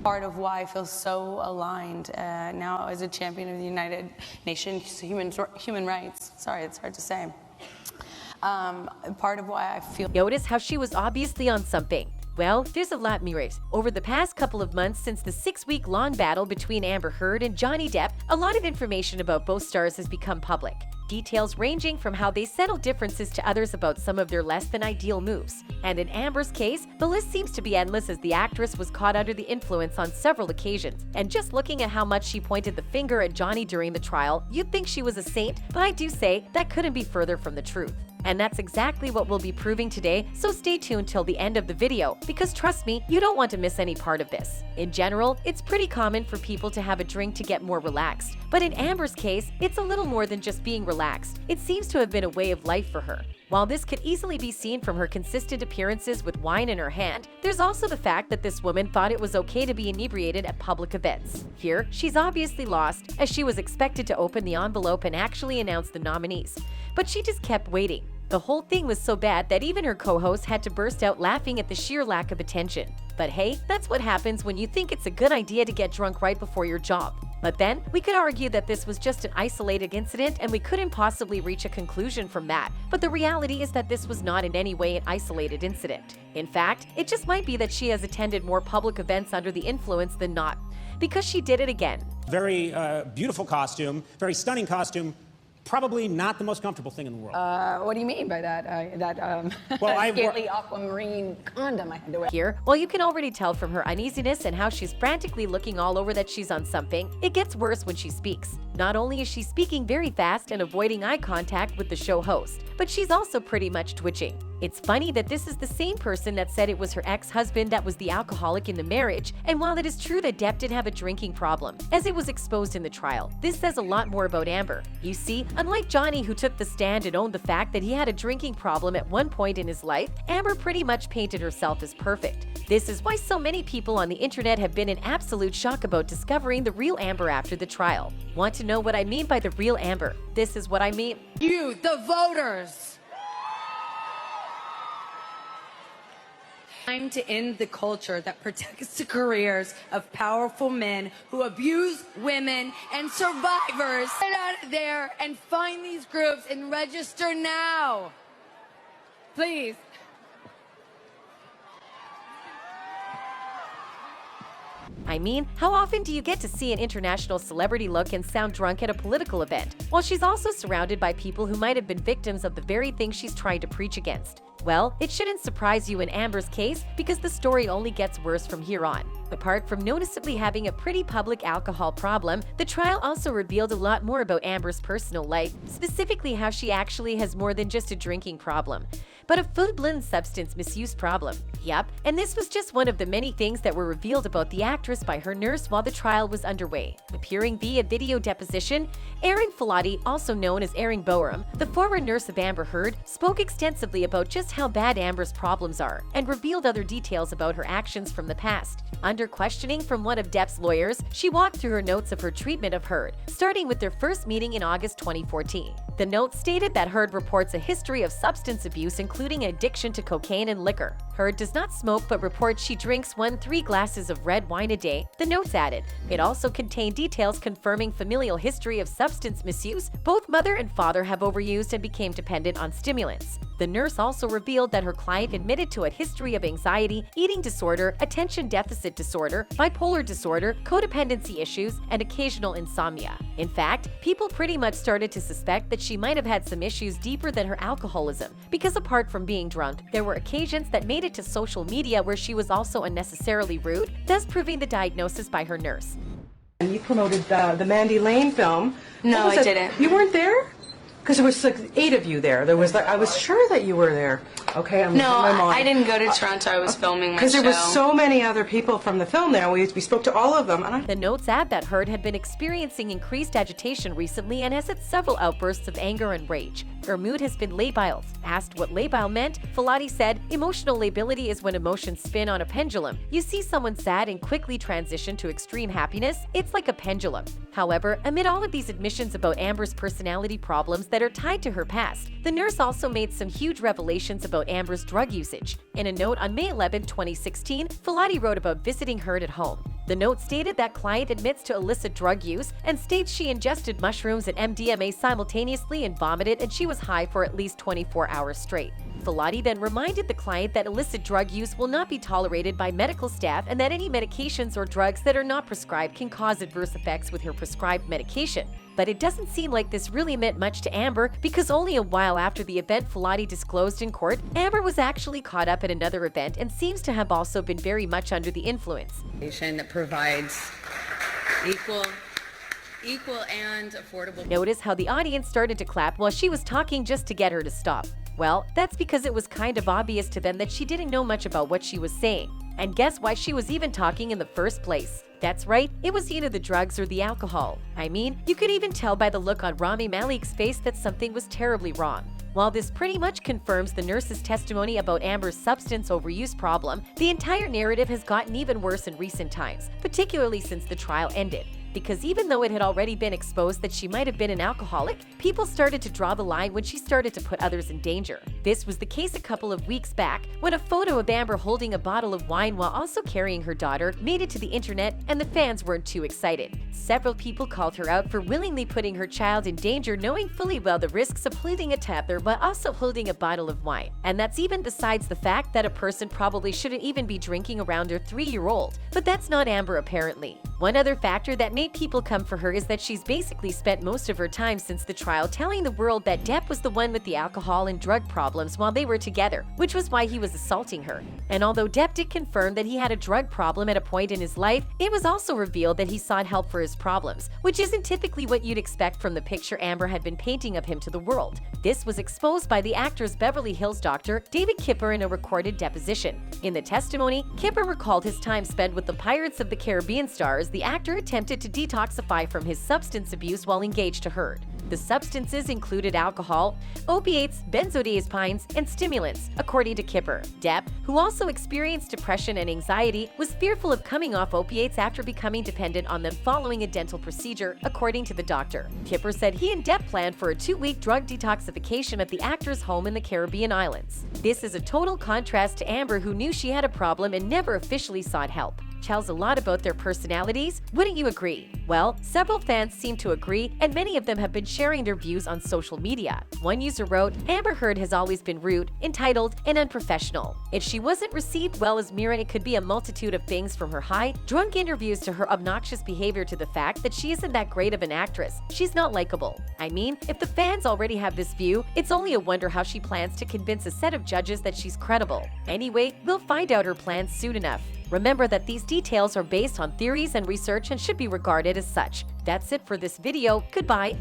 Part of why I feel so aligned now as a champion of the United Nations human rights. Sorry, it's hard to say. Part of why I feel... Notice how she was obviously on something. Well, there's a lot, Mireille. Over the past couple of months since the 6-week-long battle between Amber Heard and Johnny Depp, a lot of information about both stars has become public. Details ranging from how they settled differences to others about some of their less-than-ideal moves. And in Amber's case, the list seems to be endless as the actress was caught under the influence on several occasions. And just looking at how much she pointed the finger at Johnny during the trial, you'd think she was a saint, but I do say that couldn't be further from the truth. And that's exactly what we'll be proving today, so stay tuned till the end of the video, because trust me, you don't want to miss any part of this. In general, it's pretty common for people to have a drink to get more relaxed. But in Amber's case, it's a little more than just being relaxed. It seems to have been a way of life for her. While this could easily be seen from her consistent appearances with wine in her hand, there's also the fact that this woman thought it was okay to be inebriated at public events. Here, she's obviously lost, as she was expected to open the envelope and actually announce the nominees. But she just kept waiting. The whole thing was so bad that even her co-host had to burst out laughing at the sheer lack of attention. But hey, that's what happens when you think it's a good idea to get drunk right before your job. But then, we could argue that this was just an isolated incident and we couldn't possibly reach a conclusion from that. But the reality is that this was not in any way an isolated incident. In fact, it just might be that she has attended more public events under the influence than not. Because she did it again. Very beautiful costume, very stunning costume. Probably not the most comfortable thing in the world. What do you mean by that? Scaly aquamarine condom I had to wear. Here, while you can already tell from her uneasiness and how she's frantically looking all over that she's on something, it gets worse when she speaks. Not only is she speaking very fast and avoiding eye contact with the show host, but she's also pretty much twitching. It's funny that this is the same person that said it was her ex-husband that was the alcoholic in the marriage, and while it is true that Depp did have a drinking problem, as it was exposed in the trial, this says a lot more about Amber. You see, unlike Johnny, who took the stand and owned the fact that he had a drinking problem at one point in his life, Amber pretty much painted herself as perfect. This is why so many people on the internet have been in absolute shock about discovering the real Amber after the trial. Want to know what I mean by the real Amber? This is what I mean. You, the voters! Time to end the culture that protects the careers of powerful men who abuse women and survivors. Get out of there and find these groups and register now. Please. I mean, how often do you get to see an international celebrity look and sound drunk at a political event, while she's also surrounded by people who might have been victims of the very thing she's trying to preach against? Well, it shouldn't surprise you in Amber's case because the story only gets worse from here on. Apart from noticeably having a pretty public alcohol problem, the trial also revealed a lot more about Amber's personal life, specifically how she actually has more than just a drinking problem, but a full-blown substance misuse problem. Yup, and this was just one of the many things that were revealed about the actress by her nurse while the trial was underway. Appearing via video deposition, Erin Filati, also known as Erin Boerum, the former nurse of Amber Heard, spoke extensively about just how bad Amber's problems are and revealed other details about her actions from the past. Under questioning from one of Depp's lawyers, she walked through her notes of her treatment of Heard, starting with their first meeting in August 2014. The note stated that Heard reports a history of substance abuse, including addiction to cocaine and liquor. Heard does not smoke but reports she drinks 1-3 glasses of red wine a day, the notes added. It also contained details confirming familial history of substance misuse. Both mother and father have overused and became dependent on stimulants. The nurse also revealed that her client admitted to a history of anxiety, eating disorder, attention deficit disorder, bipolar disorder, codependency issues, and occasional insomnia. In fact, people pretty much started to suspect that she might have had some issues deeper than her alcoholism, because apart from being drunk, there were occasions that made it to social media where she was also unnecessarily rude, thus proving the diagnosis by her nurse. You promoted the Mandy Lane film. No, I didn't. You weren't there? Because there was like 8 of you there. There was I was sure that you were there. Okay, I'm No, my mom. I didn't go to Toronto. I was filming my show. Because there was so many other people from the film there. We spoke to all of them. And The notes add that Heard had been experiencing increased agitation recently and has had several outbursts of anger and rage. Her mood has been labile. Asked what labile meant, Filati said, "Emotional lability is when emotions spin on a pendulum. You see someone sad and quickly transition to extreme happiness. It's like a pendulum." However, amid all of these admissions about Amber's personality problems that are tied to her past, the nurse also made some huge revelations about Amber's drug usage. In a note on May 11, 2016, Filati wrote about visiting Heard at home. The note stated that client admits to illicit drug use and states she ingested mushrooms and MDMA simultaneously and vomited, and she was high for at least 24 hours straight. Filati then reminded the client that illicit drug use will not be tolerated by medical staff and that any medications or drugs that are not prescribed can cause adverse effects with her prescribed medication. But it doesn't seem like this really meant much to Amber, because only a while after the event Filati disclosed in court, Amber was actually caught up at another event and seems to have also been very much under the influence. That provides equal and affordable. Notice how the audience started to clap while she was talking just to get her to stop. Well, that's because it was kind of obvious to them that she didn't know much about what she was saying. And guess why she was even talking in the first place? That's right, it was either the drugs or the alcohol. I mean, you could even tell by the look on Rami Malek's face that something was terribly wrong. While this pretty much confirms the nurse's testimony about Amber's substance overuse problem, the entire narrative has gotten even worse in recent times, particularly since the trial ended. Because even though it had already been exposed that she might have been an alcoholic, people started to draw the line when she started to put others in danger. This was the case a couple of weeks back when a photo of Amber holding a bottle of wine while also carrying her daughter made it to the internet, and the fans weren't too excited. Several people called her out for willingly putting her child in danger, knowing fully well the risks of holding a toddler but also holding a bottle of wine. And that's even besides the fact that a person probably shouldn't even be drinking around their 3-year-old. But that's not Amber apparently. One other factor that made people come for her is that she's basically spent most of her time since the trial telling the world that Depp was the one with the alcohol and drug problems while they were together, which was why he was assaulting her. And although Depp did confirm that he had a drug problem at a point in his life, it was also revealed that he sought help for his problems, which isn't typically what you'd expect from the picture Amber had been painting of him to the world. This was exposed by the actor's Beverly Hills doctor, David Kipper, in a recorded deposition. In the testimony, Kipper recalled his time spent with the Pirates of the Caribbean stars. The actor attempted to detoxify from his substance abuse while engaged to her. The substances included alcohol, opiates, benzodiazepines, and stimulants, according to Kipper. Depp, who also experienced depression and anxiety, was fearful of coming off opiates after becoming dependent on them following a dental procedure, according to the doctor. Kipper said he and Depp planned for a 2-week drug detoxification at the actor's home in the Caribbean islands. This is a total contrast to Amber, who knew she had a problem and never officially sought help. Tells a lot about their personalities, wouldn't you agree? Well, several fans seem to agree, and many of them have been sharing their views on social media. One user wrote, "Amber Heard has always been rude, entitled, and unprofessional. If she wasn't received well as Mira, it could be a multitude of things, from her high, drunk interviews to her obnoxious behavior to the fact that she isn't that great of an actress. She's not likable." I mean, if the fans already have this view, it's only a wonder how she plans to convince a set of judges that she's credible. Anyway, we'll find out her plans soon enough. Remember that these details are based on theories and research and should be regarded as such. That's it for this video. Goodbye.